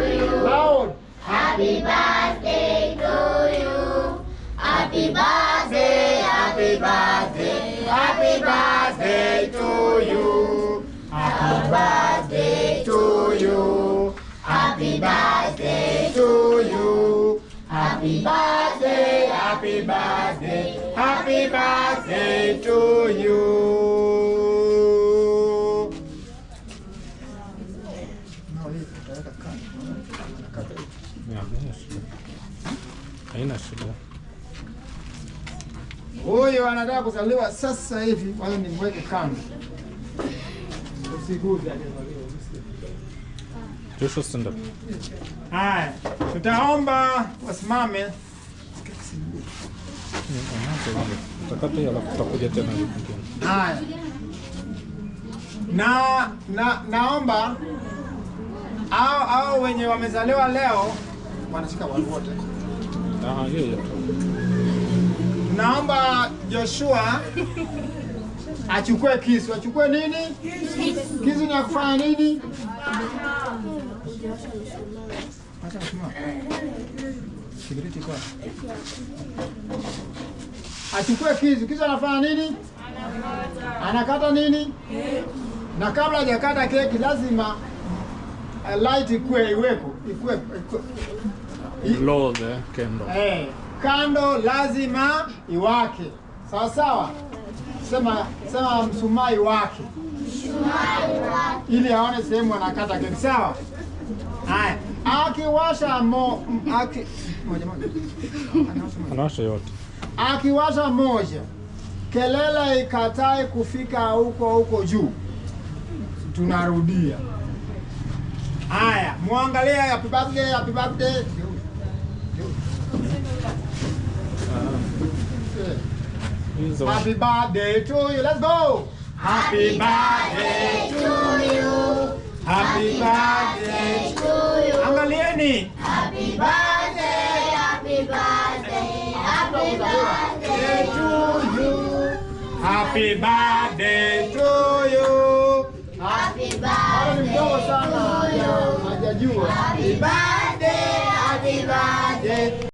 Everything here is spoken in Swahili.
you. Loud. Happy birthday to you. Happy birthday, happy birthday, happy birthday to you. Happy birthday to you. Happy birthday to you. Happy birthday, happy birthday, happy birthday to you. Haina shida. Huyu anataka kuzaliwa sasa hivi, kwa hiyo nimweke kando. Usiguze aliyezaliwa. Joshua, stand up. Haya, tutaomba wasimame. Utakata hiyo alafu tutakuja tena nyingine. Haya. Naomba au wenye wamezaliwa leo wanashika wote. Hiyo. Naomba Joshua achukue kisu. Achukue nini? Kisu ni ya kufanya nini? Achukue kisu. Kisu anafanya nini? Anakata nini? Na kabla hajakata keki lazima light iweko. Blow the candle. Kando lazima iwake. Sawa sawa? Sema msumai wake. Ili aone sehemu anakata keki. Sawa? Haya. Akiwasha Anawasha yote. Akiwasha moja, kelele ikatae kufika huko juu. Tunarudia. Haya, muangalie happy birthday, happy birthday. Happy birthday to you. Let's go. Happy birthday to you. Happy birthday to you. Angalieni. Happy birthday, happy birthday, happy birthday to you. Happy birthday to you. Happy birthday to you. Hajajua. Happy birthday, happy birthday.